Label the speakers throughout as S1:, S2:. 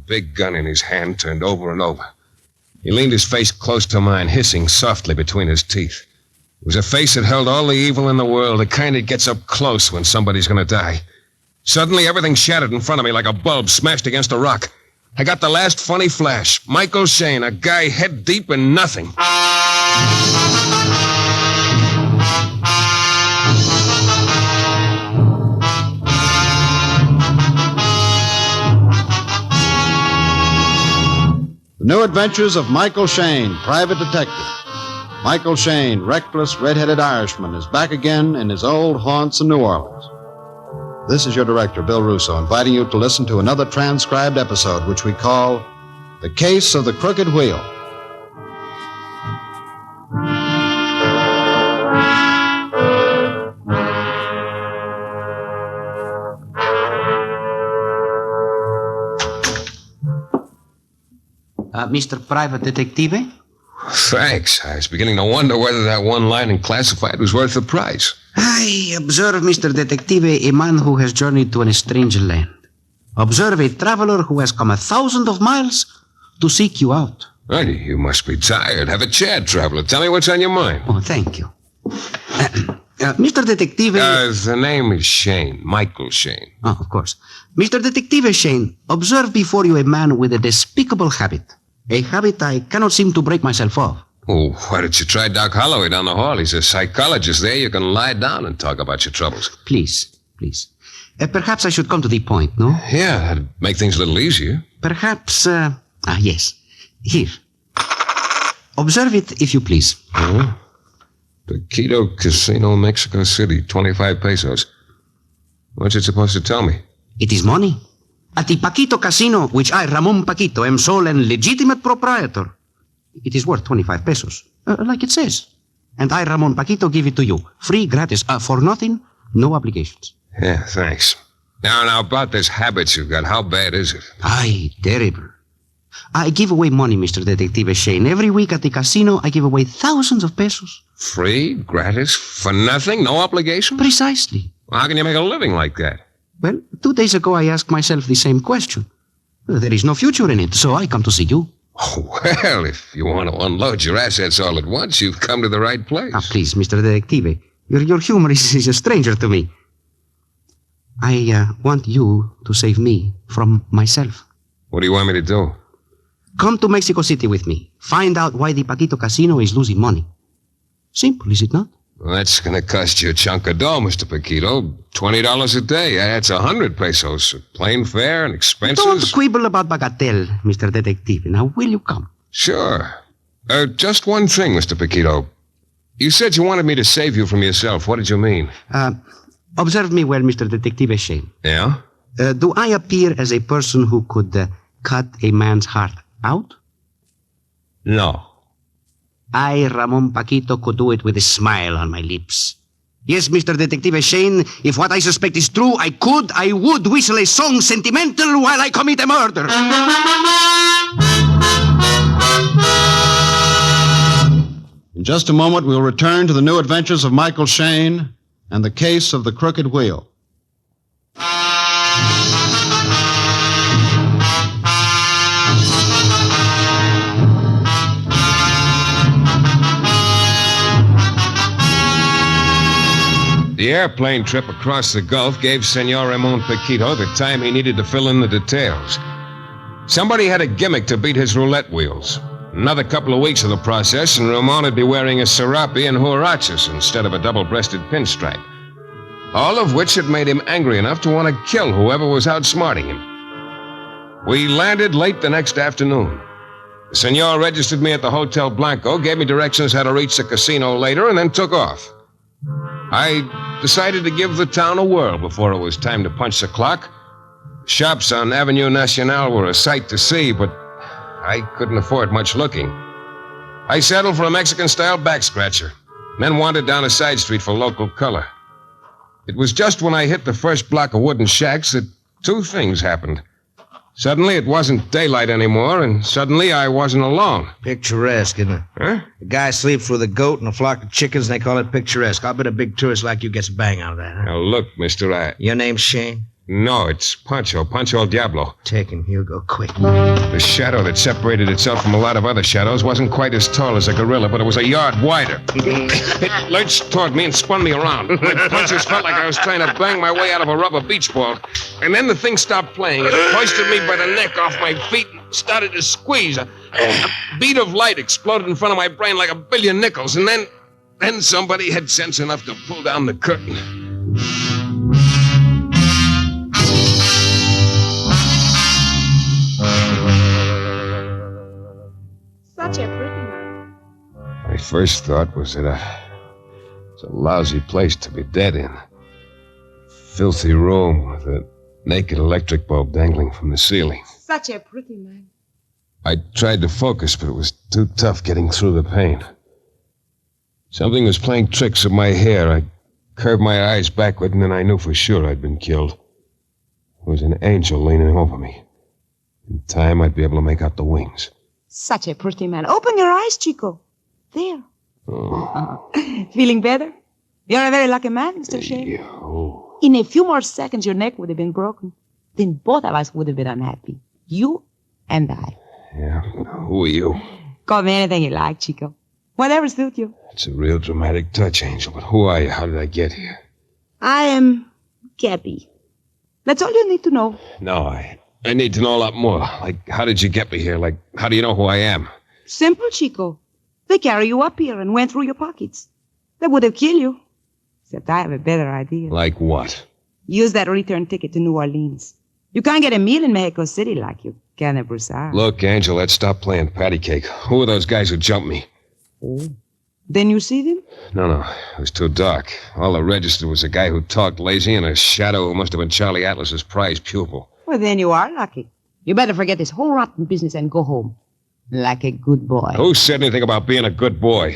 S1: big gun in his hand, turned over and over. He leaned his face close to mine, hissing softly between his teeth. It was a face that held all the evil in the world, the kind that gets up close when somebody's going to die. Suddenly, everything shattered in front of me like a bulb smashed against a rock. I got the last funny flash. Michael Shayne, a guy head deep in nothing.
S2: The New Adventures of Michael Shayne, Private Detective. Michael Shayne, reckless, red-headed Irishman, is back again in his old haunts in New Orleans. This is your director, Bill Russo, inviting you to listen to another transcribed episode, which we call The Case of the Crooked Wheel.
S3: Mr. Private Detective?
S1: Thanks. I was beginning to wonder whether that one line in classified was worth the price.
S3: I observe, Mr. Detective, a man who has journeyed to a strange land. Observe a traveler who has come 1,000 of miles to seek you out.
S1: Well, you must be tired. Have a chair, traveler. Tell me what's on your mind.
S3: Oh, thank you. Mr. Detective...
S1: The name is Shayne. Michael Shayne.
S3: Oh, of course. Mr. Detective Shayne, observe before you a man with a despicable habit. A habit I cannot seem to break myself of.
S1: Oh, why don't you try Doc Holloway down the hall? He's a psychologist there. You can lie down and talk about your troubles.
S3: Please. Perhaps I should come to the point, no?
S1: Yeah, that'd make things a little easier.
S3: Perhaps, yes. Here. Observe it, if you please.
S1: Oh. Paquito Casino, Mexico City, 25 pesos. What's it supposed to tell me?
S3: It is money. At the Paquito Casino, which I, Ramon Paquito, am sole and legitimate proprietor. It is worth 25 pesos, like it says. And I, Ramon Paquito, give it to you. Free, gratis, for nothing, no obligations.
S1: Yeah, thanks. Now, about this habit you've got, how bad is it?
S3: Aye, terrible. I give away money, Mr. Detective Shayne. Every week at the casino, I give away thousands of pesos.
S1: Free, gratis, for nothing, no obligation?
S3: Precisely.
S1: Well, how can you make a living like that?
S3: Well, 2 days ago, I asked myself the same question. There is no future in it, so I come to see you.
S1: Oh, well, if you want to unload your assets all at once, you've come to the right place.
S3: Please, Mr. Detective. Your humor is a stranger to me. I want you to save me from myself.
S1: What do you want me to do?
S3: Come to Mexico City with me. Find out why the Paquito Casino is losing money. Simple, is it not?
S1: Well, that's going to cost you a chunk of dough, Mr. Paquito. $20 a day. That's 100 pesos. Plane fare and expenses.
S3: Don't quibble about bagatelle, Mr. Detective. Now, will you come?
S1: Sure. Just one thing, Mr. Paquito. You said you wanted me to save you from yourself. What did you mean?
S3: Observe me well, Mr. Detective Shayne.
S1: Yeah?
S3: Do I appear as a person who could cut a man's heart out?
S1: No.
S3: I, Ramon Paquito, could do it with a smile on my lips. Yes, Mr. Detective Shayne, if what I suspect is true, I would whistle a song sentimental while I commit a murder.
S2: In just a moment, we'll return to the New Adventures of Michael Shayne and the Case of the Crooked Wheel.
S1: The airplane trip across the Gulf gave Senor Ramon Paquito the time he needed to fill in the details. Somebody had a gimmick to beat his roulette wheels. Another couple of weeks of the process, and Ramon would be wearing a serape and huaraches instead of a double-breasted pinstripe. All of which had made him angry enough to want to kill whoever was outsmarting him. We landed late the next afternoon. The senor registered me at the Hotel Blanco, gave me directions how to reach the casino later, and then took off. I decided to give the town a whirl before it was time to punch the clock. Shops on Avenue Nacional were a sight to see, but I couldn't afford much looking. I settled for a Mexican-style back-scratcher, then wandered down a side street for local color. It was just when I hit the first block of wooden shacks that two things happened. Suddenly, it wasn't daylight anymore, and suddenly I wasn't alone.
S4: Picturesque, isn't it?
S1: Huh?
S4: The guy sleeps with a goat and a flock of chickens, and they call it picturesque. I'll bet a big tourist like you gets a bang out of that, huh?
S1: Now, look, mister,
S4: Your name's Shayne?
S1: No, it's Pancho el Diablo.
S4: Take him, Hugo, quick.
S1: The shadow that separated itself from a lot of other shadows wasn't quite as tall as a gorilla, but it was a yard wider. It lurched toward me and spun me around. My punches felt like I was trying to bang my way out of a rubber beach ball. And then the thing stopped playing. It hoisted me by the neck off my feet and started to squeeze. A bead of light exploded in front of my brain like a billion nickels. And then somebody had sense enough to pull down the curtain.
S5: Such a pretty man.
S1: My first thought was that it's a lousy place to be dead in. Filthy room with a naked electric bulb dangling from the ceiling.
S5: Such a pretty man.
S1: I tried to focus, but it was too tough getting through the pain. Something was playing tricks with my hair. I curved my eyes backward, and then I knew for sure I'd been killed. There was an angel leaning over me. In time, I'd be able to make out the wings.
S5: Such a pretty man. Open your eyes, Chico. There.
S1: Oh.
S5: Feeling better? You're a very lucky man, Mr. Shayne.
S1: Oh.
S5: In a few more seconds, your neck would have been broken. Then both of us would have been unhappy. You and I.
S1: Yeah, who are you?
S5: Call me anything you like, Chico. Whatever suits you.
S1: It's a real dramatic touch, Angel, but who are you? How did I get here?
S5: I am Gabby. That's all you need to know.
S1: No, I need to know a lot more. Like, how did you get me here? Like, how do you know who I am?
S5: Simple, Chico. They carry you up here and went through your pockets. They would have killed you. Except I have a better idea.
S1: Like what?
S5: Use that return ticket to New Orleans. You can't get a meal in Mexico City like you can at Broussard.
S1: Look, Angel, let's stop playing patty cake. Who are those guys who jumped me?
S5: Oh. Then you see them?
S1: No, it was too dark. All that registered was a guy who talked lazy and a shadow who must have been Charlie Atlas's prize pupil.
S5: Well, then you are lucky. You better forget this whole rotten business and go home. Like a good boy.
S1: Who said anything about being a good boy?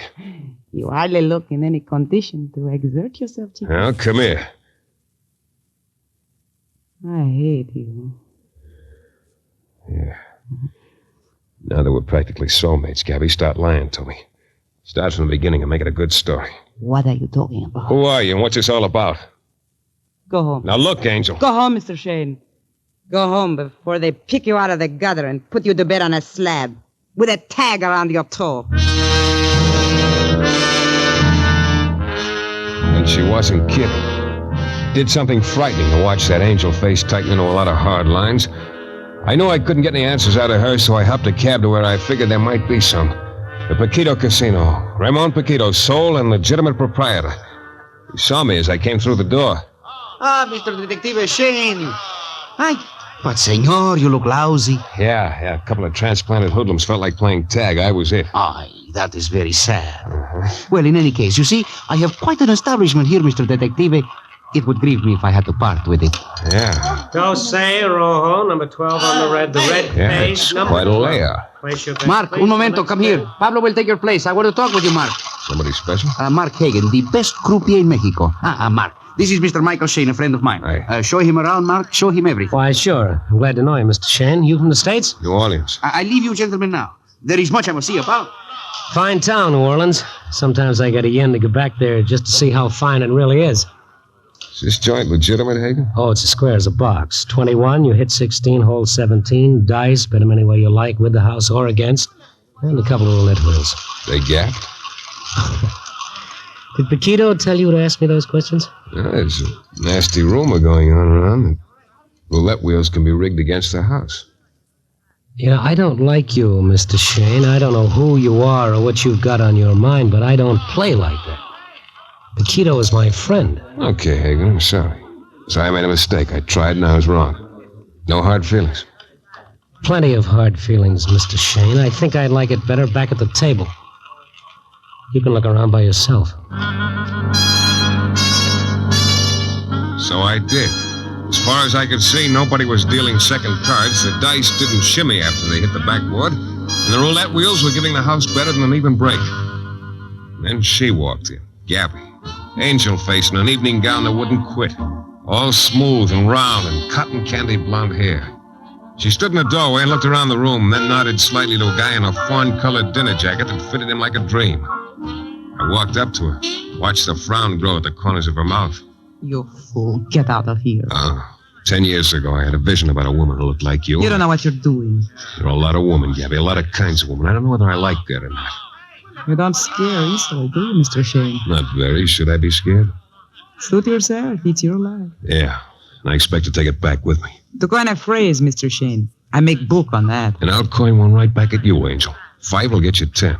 S5: You hardly look in any condition to exert yourself, Chico.
S1: Well, come here.
S5: I hate you.
S1: Yeah. Now that we're practically soulmates, Gabby, start lying to me. Start from the beginning and make it a good story.
S5: What are you talking about?
S1: Who are you and what's this all about?
S5: Go home.
S1: Now look, Angel.
S5: Go home, Mr. Shayne. Go home before they pick you out of the gutter and put you to bed on a slab with a tag around your toe.
S1: And she wasn't kidding. Did something frightening to watch that angel face tighten into a lot of hard lines. I knew I couldn't get any answers out of her, so I hopped a cab to where I figured there might be some. The Paquito Casino. Ramon Paquito, sole and legitimate proprietor. He saw me as I came through the door.
S3: Ah, Mr. Detective Shayne. But, senor, you look lousy.
S1: Yeah, a couple of transplanted hoodlums felt like playing tag. I was it.
S3: Ay, that is very sad. Well, in any case, you see, I have quite an establishment here, Mr. Detective. It would grieve me if I had to part with it.
S1: Yeah.
S6: Dos Rojo, number 12 on the red
S1: Yeah,
S6: page.
S1: it's
S6: Number
S1: quite a
S6: 12.
S1: layout.
S6: Place your bet,
S3: Mark,
S6: please.
S3: un momento,
S6: Next
S3: come here.
S6: bid.
S3: Pablo will take your place. I want to talk with you, Mark.
S1: Somebody special?
S3: Mark Hagen, the best croupier in Mexico. Mark, this is Mr. Michael Shayne, a friend of mine.
S1: Hi.
S3: Show him around, Mark. Show him everything.
S6: Why, sure. I'm glad to know you, Mr. Shayne. You from the States?
S1: New Orleans.
S3: I leave you gentlemen now. There is much I must see about.
S6: Fine town, New Orleans. Sometimes I get a yen to go back there just to see how fine it really is.
S1: Is this joint legitimate, Hagen?
S6: Oh, it's as square as a box. 21, you hit 16, hold 17, dice, bet them any way you like, with the house or against, and a couple of roulette wheels.
S1: They gapped?
S6: Did Paquito tell you to ask me those questions?
S1: There's a nasty rumor going on around that roulette wheels can be rigged against the house.
S6: Yeah, I don't like you, Mr. Shayne. I don't know who you are or what you've got on your mind, but I don't play like that. Paquito is my friend.
S1: Okay, Hagen, I'm sorry. So I made a mistake. I tried and I was wrong. No hard feelings.
S6: Plenty of hard feelings, Mr. Shayne. I think I'd like it better back at the table. You can look around by yourself.
S1: So I did. As far as I could see, nobody was dealing second cards. The dice didn't shimmy after they hit the backboard, and the roulette wheels were giving the house better than an even break. And then she walked in, Gabby. Angel face in an evening gown that wouldn't quit. All smooth and round and cotton candy blonde hair. She stood in the doorway and looked around the room, then nodded slightly to a guy in a fawn-colored dinner jacket that fitted him like a dream. I walked up to her, watched the frown grow at the corners of her mouth.
S5: You fool. Get out of here.
S1: 10 years ago, I had a vision about a woman who looked like you.
S5: You don't know what you're doing.
S1: There are a lot of women, Gabby, a lot of kinds of women. I don't know whether I like that or not.
S5: You don't scare easily, do you, Mr. Shayne?
S1: Not very. Should I be scared?
S5: Suit yourself. It's your life.
S1: Yeah, and I expect to take it back with me.
S5: To coin a phrase, Mr. Shayne, I make book on that.
S1: And I'll coin one right back at you, Angel. 5 will get you 10.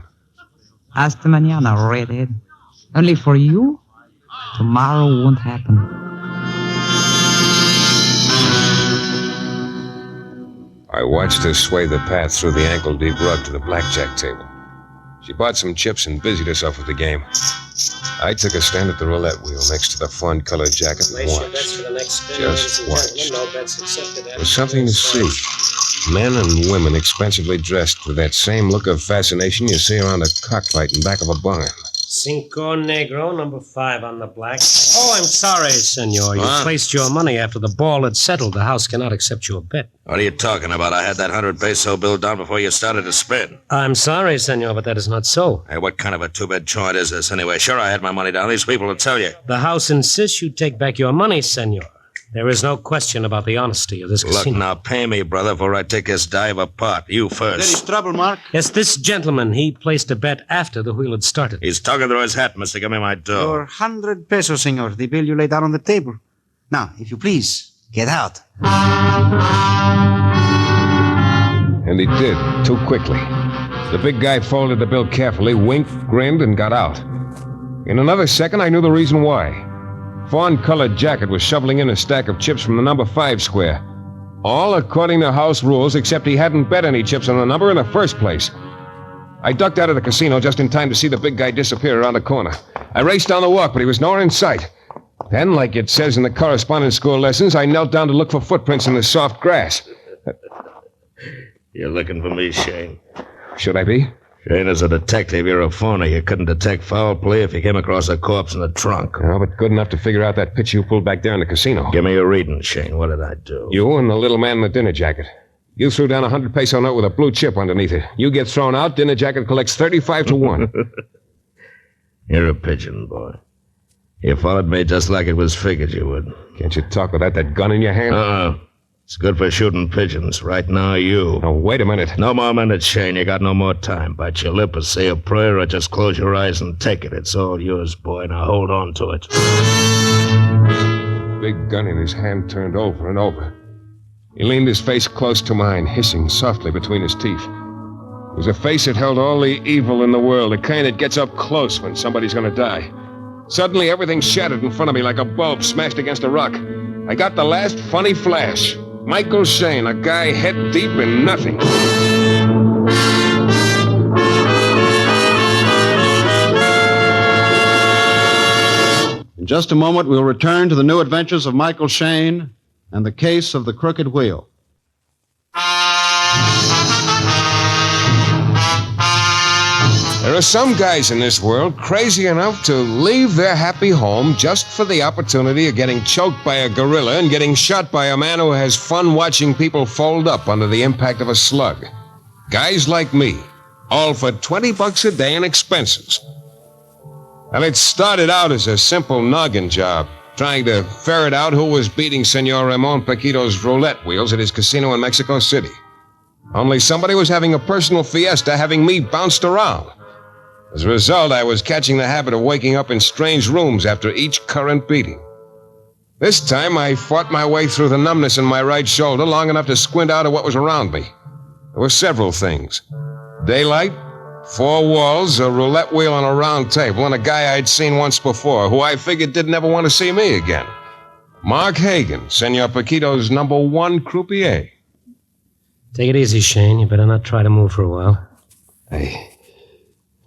S5: Hasta mañana, redhead. Only for you, tomorrow won't happen.
S1: I watched her sway the path through the ankle-deep rug to the blackjack table. She bought some chips and busied herself with the game. I took a stand at the roulette wheel next to the fawn-colored jacket and watched. Just watched. There was something to see. Men and women expensively dressed with that same look of fascination you see around a cockfight in back of a barn.
S7: Cinco Negro, number 5 on the black. Oh, I'm sorry, senor. You placed your money after the ball had settled. The house cannot accept your bet.
S8: What are you talking about? I had that 100 peso bill down before you started to spin.
S7: I'm sorry, senor, but that is not so.
S8: Hey, what kind of a two-bed joint is this anyway? Sure, I had my money down. These people will tell you.
S7: The house insists you take back your money, senor. There is no question about the honesty of this casino.
S8: Look, now, pay me, brother, before I take this dive apart. You first.
S2: There is trouble, Mark.
S7: Yes, this gentleman, he placed a bet after the wheel had started.
S8: He's talking through his hat, mister. Give me my dough.
S3: Your 100 pesos, senor. The bill you laid down on the table. Now, if you please, get out.
S1: And he did, too quickly. The big guy folded the bill carefully, winked, grinned, and got out. In another second, I knew the reason why. Fawn-colored jacket was shoveling in a stack of chips from the number 5 square. All according to house rules, except he hadn't bet any chips on the number in the first place. I ducked out of the casino just in time to see the big guy disappear around the corner. I raced down the walk, but he was nowhere in sight. Then, like it says in the correspondence school lessons, I knelt down to look for footprints in the soft grass.
S8: You're looking for me, Shayne.
S1: Should I be?
S8: Shayne, as a detective, you're a phony. You couldn't detect foul play if you came across a corpse in the trunk.
S1: Oh, but good enough to figure out that pitch you pulled back there in the casino.
S8: Give me your reading, Shayne. What did I do?
S1: You and the little man in the dinner jacket. You threw down a 100 peso note with a blue chip underneath it. You get thrown out, dinner jacket collects 35 to 1.
S8: You're a pigeon, boy. You followed me just like it was figured you would.
S1: Can't you talk without that gun in your hand?
S8: It's good for shooting pigeons. Right now, you.
S1: Now, wait a minute.
S8: No more minutes, Shayne. You got no more time. Bite your lip or say a prayer or just close your eyes and take it. It's all yours, boy. Now hold on to it.
S1: Big gun in his hand turned over and over. He leaned his face close to mine, hissing softly between his teeth. It was a face that held all the evil in the world, the kind that gets up close when somebody's going to die. Suddenly, everything shattered in front of me like a bulb smashed against a rock. I got the last funny flash. Michael Shayne, a guy head deep in nothing.
S2: In just a moment, we'll return to the new adventures of Michael Shayne and the case of the crooked wheel.
S1: There are some guys in this world crazy enough to leave their happy home just for the opportunity of getting choked by a gorilla and getting shot by a man who has fun watching people fold up under the impact of a slug. Guys like me, all for $20 a day in expenses. And it started out as a simple noggin job, trying to ferret out who was beating Senor Ramon Paquito's roulette wheels at his casino in Mexico City. Only somebody was having a personal fiesta, having me bounced around. As a result, I was catching the habit of waking up in strange rooms after each current beating. This time, I fought my way through the numbness in my right shoulder long enough to squint out at what was around me. There were several things. Daylight, 4 walls, a roulette wheel on a round table, and a guy I'd seen once before, who I figured didn't ever want to see me again. Mark Hagan, Senor Paquito's #1 croupier.
S6: Take it easy, Shayne. You better not try to move for a while.
S1: I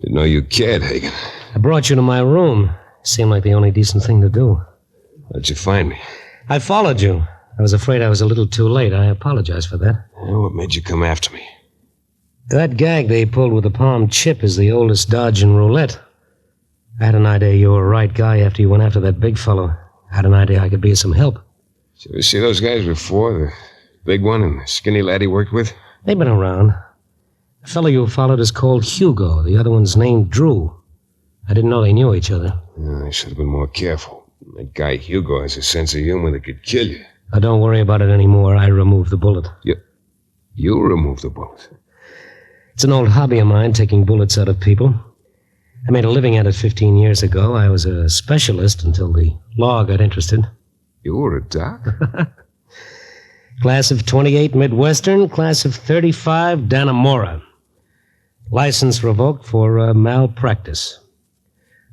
S1: didn't know you cared, Hagan.
S6: I brought you to my room. Seemed like the only decent thing to do.
S1: How'd you find me?
S6: I followed you. I was afraid I was a little too late. I apologize for that.
S1: What made you come after me?
S6: That gag they pulled with the palm chip is the oldest dodge in roulette. I had an idea you were a right guy after you went after that big fellow. I had an idea I could be of some help.
S1: Did you ever see those guys before? The big one and the skinny lad he worked with?
S6: They've been around. The fellow you followed is called Hugo. The other one's named Drew. I didn't know they knew each other.
S1: I should have been more careful. That guy Hugo has a sense of humor that could kill you.
S6: Now, don't worry about it anymore. I removed the bullet.
S1: You removed the bullet.
S6: It's an old hobby of mine, taking bullets out of people. I made a living at it 15 years ago. I was a specialist until the law got interested.
S1: You were a doc?
S6: Class of 28 Midwestern, class of 35 Dannemora. License revoked for malpractice.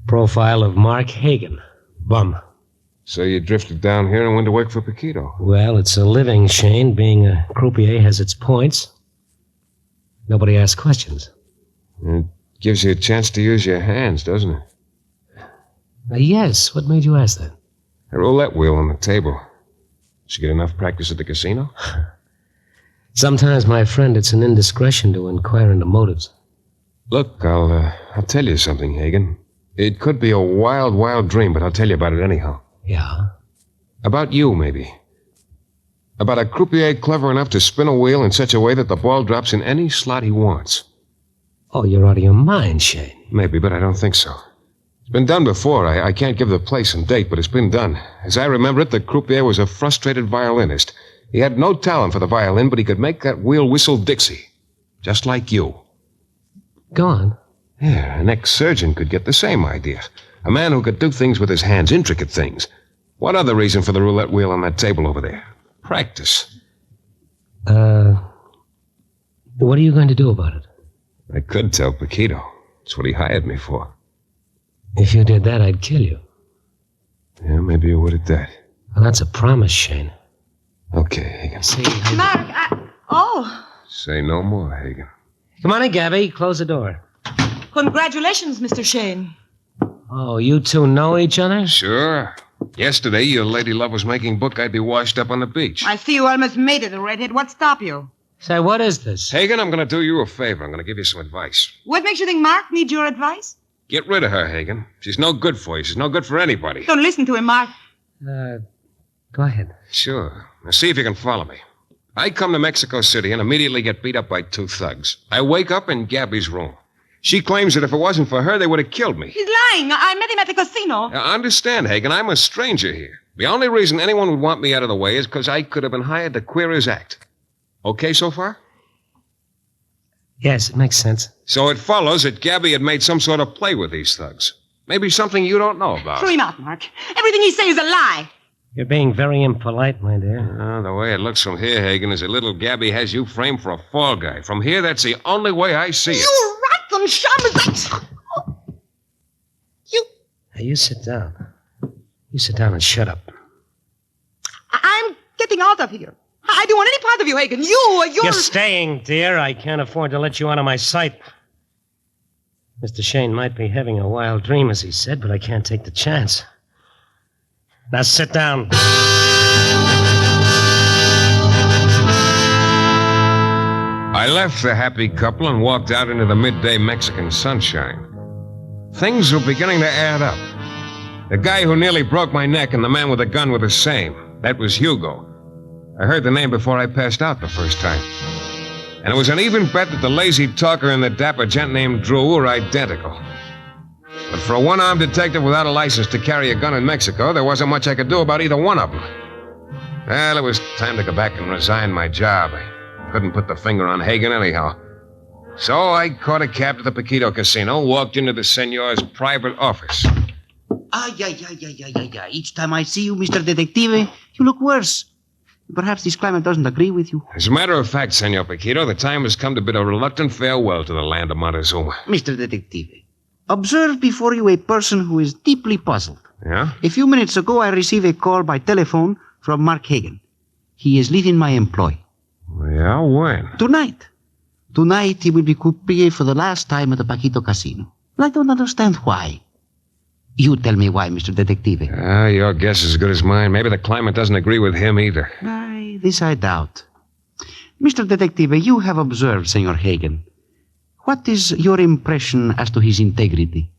S6: Profile of Mark Hagen. Bum.
S1: So you drifted down here and went to work for Paquito.
S6: Well, it's a living, Shane. Being a croupier has its points. Nobody asks questions.
S1: It gives you a chance to use your hands, doesn't it?
S6: Yes. What made you ask that?
S1: A roulette wheel on the table. Did you get enough practice at the casino?
S6: Sometimes, my friend, it's an indiscretion to inquire into motives.
S1: Look, I'll tell you something, Hagen. It could be a wild, wild dream, but I'll tell you about it anyhow.
S6: Yeah?
S1: About you, maybe. About a croupier clever enough to spin a wheel in such a way that the ball drops in any slot he wants.
S6: Oh, you're out of your mind, Shane.
S1: Maybe, but I don't think so. It's been done before. I can't give the place and date, but it's been done. As I remember it, the croupier was a frustrated violinist. He had no talent for the violin, but he could make that wheel whistle Dixie. Just like you.
S6: Go on.
S1: Yeah, an ex-surgeon could get the same idea. A man who could do things with his hands, intricate things. What other reason for the roulette wheel on that table over there? Practice.
S6: What are you going to do about it?
S1: I could tell Paquito. That's what he hired me for.
S6: If you did that, I'd kill you.
S1: Yeah, maybe you would at that.
S6: Well, that's a promise, Shane.
S1: Okay, Hagen.
S6: See,
S5: Mark,
S1: Say no more, Hagen.
S6: Come on in, Gabby. Close the door.
S9: Congratulations, Mr. Shayne.
S6: Oh, you two know each other?
S1: Sure. Yesterday, your lady love was making book I'd be washed up on the beach.
S5: I see you almost made it, Redhead. What stopped you?
S6: Say, what is this?
S1: Hagen, I'm going to do you a favor. I'm going to give you some advice.
S5: What makes you think Mark needs your advice?
S1: Get rid of her, Hagen. She's no good for you. She's no good for anybody.
S5: Don't listen to him, Mark.
S6: Go ahead.
S1: Sure. Now, see if you can follow me. I come to Mexico City and immediately get beat up by two thugs. I wake up in Gabby's room. She claims that if it wasn't for her, they would have killed me.
S5: He's lying. I met him at the casino.
S1: Now, understand, Hagen, I'm a stranger here. The only reason anyone would want me out of the way is because I could have been hired to queer his act. Okay so far?
S6: Yes, it makes sense.
S1: So it follows that Gabby had made some sort of play with these thugs. Maybe something you don't know about.
S5: Throw him out, Mark. Everything he says is a lie.
S6: You're being very impolite, my dear.
S1: The way it looks from here, Hagen, is that little Gabby has you framed for a fall guy. From here, that's the only way I see it.
S5: You rotten shaman! You...
S6: Hey, you sit down. You sit down and shut up.
S5: I'm getting out of here. I don't want any part of you, Hagen. You're
S6: staying, dear. I can't afford to let you out of my sight. Mr. Shayne might be having a wild dream, as he said, but I can't take the chance. Now sit down.
S1: I left the happy couple and walked out into the midday Mexican sunshine. Things were beginning to add up. The guy who nearly broke my neck and the man with the gun were the same. That was Hugo. I heard the name before I passed out the first time. And it was an even bet that the lazy talker and the dapper gent named Drew were identical. But for a one-armed detective without a license to carry a gun in Mexico, there wasn't much I could do about either one of them. Well, it was time to go back and resign my job. I couldn't put the finger on Hagen anyhow. So I caught a cab to the Paquito Casino, walked into the senor's private office.
S3: Each time I see you, Mr. Detective, you look worse. Perhaps this climate doesn't agree with you.
S1: As a matter of fact, Senor Paquito, the time has come to bid a reluctant farewell to the land of Montezuma.
S3: Mr. Detective, observe before you a person who is deeply puzzled.
S1: Yeah?
S3: A few minutes ago, I received a call by telephone from Mark Hagen. He is leaving my employ.
S1: Yeah, when?
S3: Tonight. Tonight, he will be croupier for the last time at the Paquito Casino. I don't understand why. You tell me why, Mr. Detective.
S1: Your guess is as good as mine. Maybe the climate doesn't agree with him either.
S3: This I doubt. Mr. Detective, you have observed Senor Hagen. What is your impression as to his integrity?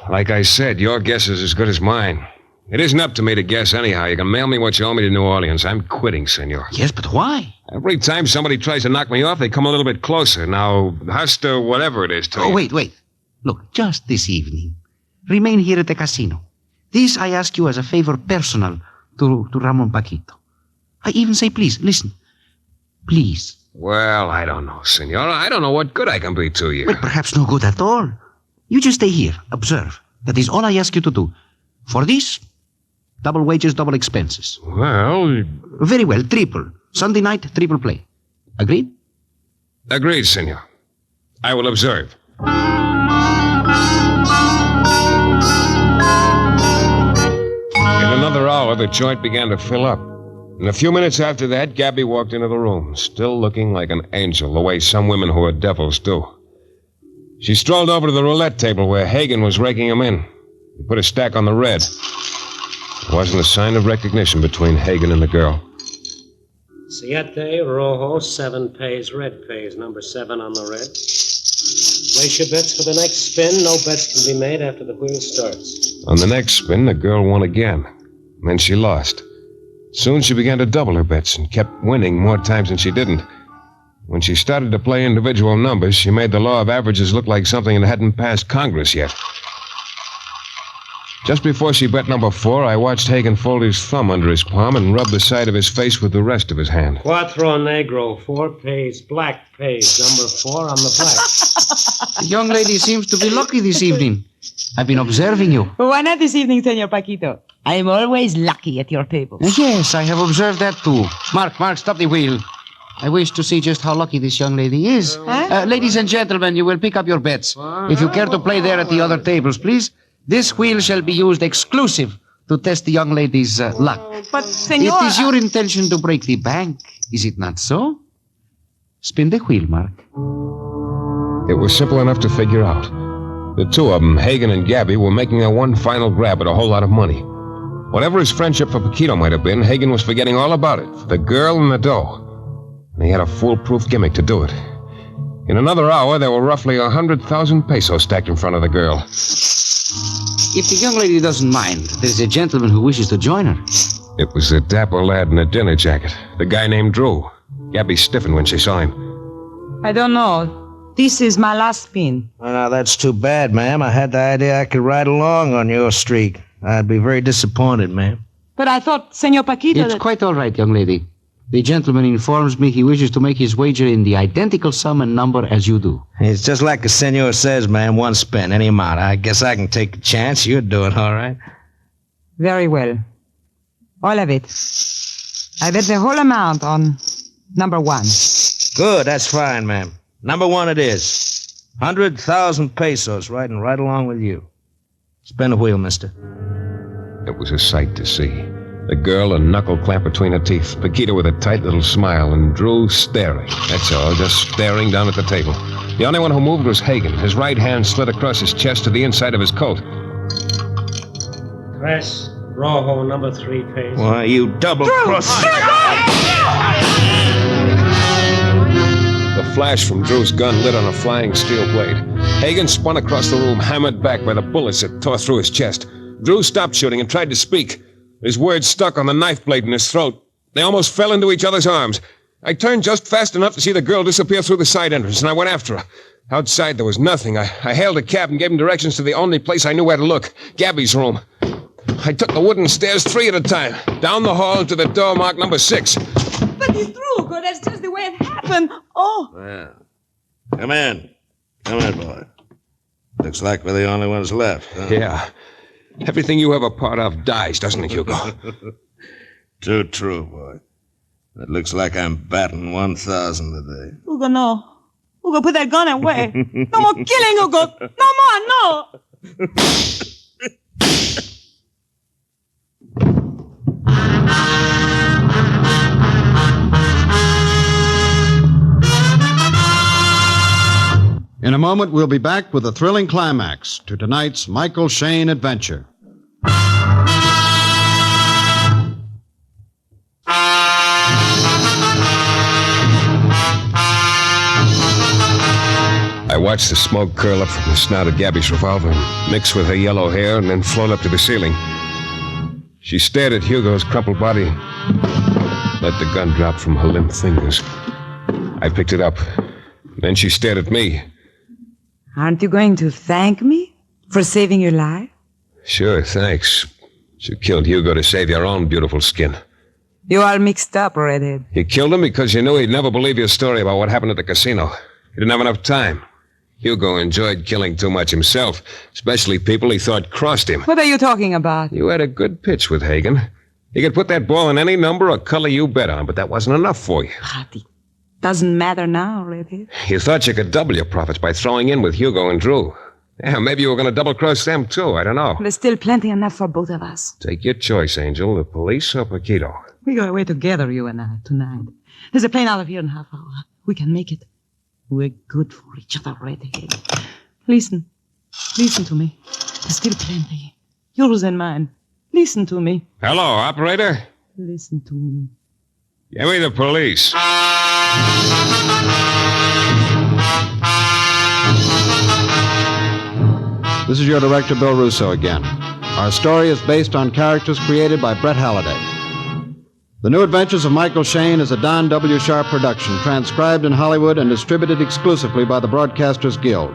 S1: Like I said, your guess is as good as mine. It isn't up to me to guess anyhow. You can mail me what you owe me to New Orleans. I'm quitting, senor.
S3: Yes, but why?
S1: Every time somebody tries to knock me off, they come a little bit closer. Now, hasta whatever it is to you.
S3: Wait. Look, just this evening. Remain here at the casino. This I ask you as a favor personal to Ramon Paquito. I even say please. Listen. Please.
S1: Well, I don't know, senor. I don't know what good I can be to you.
S3: Well, perhaps no good at all. You just stay here. Observe. That is all I ask you to do. For this, double wages, double expenses.
S1: Well...
S3: Very well. Triple. Sunday night, triple play. Agreed?
S1: Agreed, senor. I will observe. In another hour, the joint began to fill up. And a few minutes after that, Gabby walked into the room, still looking like an angel, the way some women who are devils do. She strolled over to the roulette table where Hagen was raking them in. He put a stack on the red. There wasn't a sign of recognition between Hagen and the girl.
S7: Siete, rojo, 7 pays, red pays, number 7 on the red. Place your bets for the next spin. No bets can be made after the wheel starts.
S1: On the next spin, the girl won again. Then she lost. Soon she began to double her bets and kept winning more times than she didn't. When she started to play individual numbers, she made the law of averages look like something that hadn't passed Congress yet. Just before she bet number 4, I watched Hagen fold his thumb under his palm and rub the side of his face with the rest of his hand.
S7: Cuatro negro, 4 pays, black pays, number 4 on the black.
S3: The young lady seems to be lucky this evening. I've been observing you.
S5: Why not this evening, Senor Paquito? I am always lucky at your table.
S3: Yes, I have observed that too. Mark, stop the wheel. I wish to see just how lucky this young lady is. Ladies and gentlemen, you will pick up your bets. If you care to play there at the other tables, please. This wheel shall be used exclusive to test the young lady's luck.
S5: But, Senor...
S3: It is your intention to break the bank, is it not so? Spin the wheel, Mark.
S1: It was simple enough to figure out. The two of them, Hagen and Gabby, were making their one final grab at a whole lot of money. Whatever his friendship for Paquito might have been, Hagen was forgetting all about it, for the girl and the dough. And he had a foolproof gimmick to do it. In another hour, there were roughly 100,000 pesos stacked in front of the girl.
S3: If the young lady doesn't mind, there's a gentleman who wishes to join her.
S1: It was a dapper lad in a dinner jacket, the guy named Drew. Gabby stiffened when she saw him.
S5: I don't know. This is my last spin.
S4: Oh, now, that's too bad, ma'am. I had the idea I could ride along on your streak. I'd be very disappointed, ma'am.
S5: But I thought, Senor Paquito...
S3: It's quite all right, young lady. The gentleman informs me he wishes to make his wager in the identical sum and number as you do.
S4: It's just like the senor says, ma'am. One spin, any amount. I guess I can take a chance. You're doing all right.
S5: Very well. All of it. I bet the whole amount on number 1.
S4: Good, that's fine, ma'am. Number 1 it is. 100,000 pesos, riding right along with you. Spin the wheel, mister.
S1: It was a sight to see. The girl, a knuckle clamp between her teeth, Paquito with a tight little smile, and Drew staring. That's all, just staring down at the table. The only one who moved was Hagen. His right hand slid across his chest to the inside of his coat.
S7: Tres, rojo, number 3 pays.
S4: Why, you double-crossed...
S1: The flash from Drew's gun lit on a flying steel blade. Hagen spun across the room, hammered back by the bullets that tore through his chest. Drew stopped shooting and tried to speak. His words stuck on the knife blade in his throat. They almost fell into each other's arms. I turned just fast enough to see the girl disappear through the side entrance, and I went after her. Outside, there was nothing. I hailed a cab and gave him directions to the only place I knew where to look, Gabby's room. I took the wooden stairs 3 at a time, down the hall to the door marked number 6.
S5: But it's true, God. That's just the way it happened. Oh.
S8: Yeah. Come in, boy. Looks like we're the only ones left, huh?
S1: Yeah. Everything you have a part of dies, doesn't it, Hugo?
S8: Too true, boy. It looks like I'm batting 1,000 today.
S5: Hugo, no. Hugo, put that gun away. No more killing, Hugo. No more, no.
S2: In a moment, we'll be back with a thrilling climax to tonight's Michael Shayne adventure.
S1: I watched the smoke curl up from the snout of Gabby's revolver and mix with her yellow hair and then float up to the ceiling. She stared at Hugo's crumpled body, let the gun drop from her limp fingers. I picked it up. Then she stared at me.
S5: Aren't you going to thank me for saving your life?
S1: Sure, thanks. You killed Hugo to save your own beautiful skin.
S5: You are mixed up, Redhead.
S1: You killed him because you knew he'd never believe your story about what happened at the casino. He didn't have enough time. Hugo enjoyed killing too much himself, especially people he thought crossed him.
S5: What are you talking about?
S1: You had a good pitch with Hagen. He could put that ball in any number or color you bet on, but that wasn't enough for you.
S5: It doesn't matter now, Redhead.
S1: You thought you could double your profits by throwing in with Hugo and Drew. Yeah, maybe you were going to double-cross them, too. I don't know.
S5: There's still plenty enough for both of us.
S1: Take your choice, Angel. The police or Paquito?
S5: We go away together, you and I, tonight. There's a plane out of here in a half hour. We can make it. We're good for each other, Redhead. Listen. Listen to me. There's still plenty. Yours and mine. Listen to me.
S1: Hello, operator?
S5: Listen to me.
S1: Give me the police.
S2: This is your director, Bill Russo, again. Our story is based on characters created by Brett Halliday. The New Adventures of Michael Shayne is a Don W. Sharp production, transcribed in Hollywood and distributed exclusively by the Broadcasters Guild.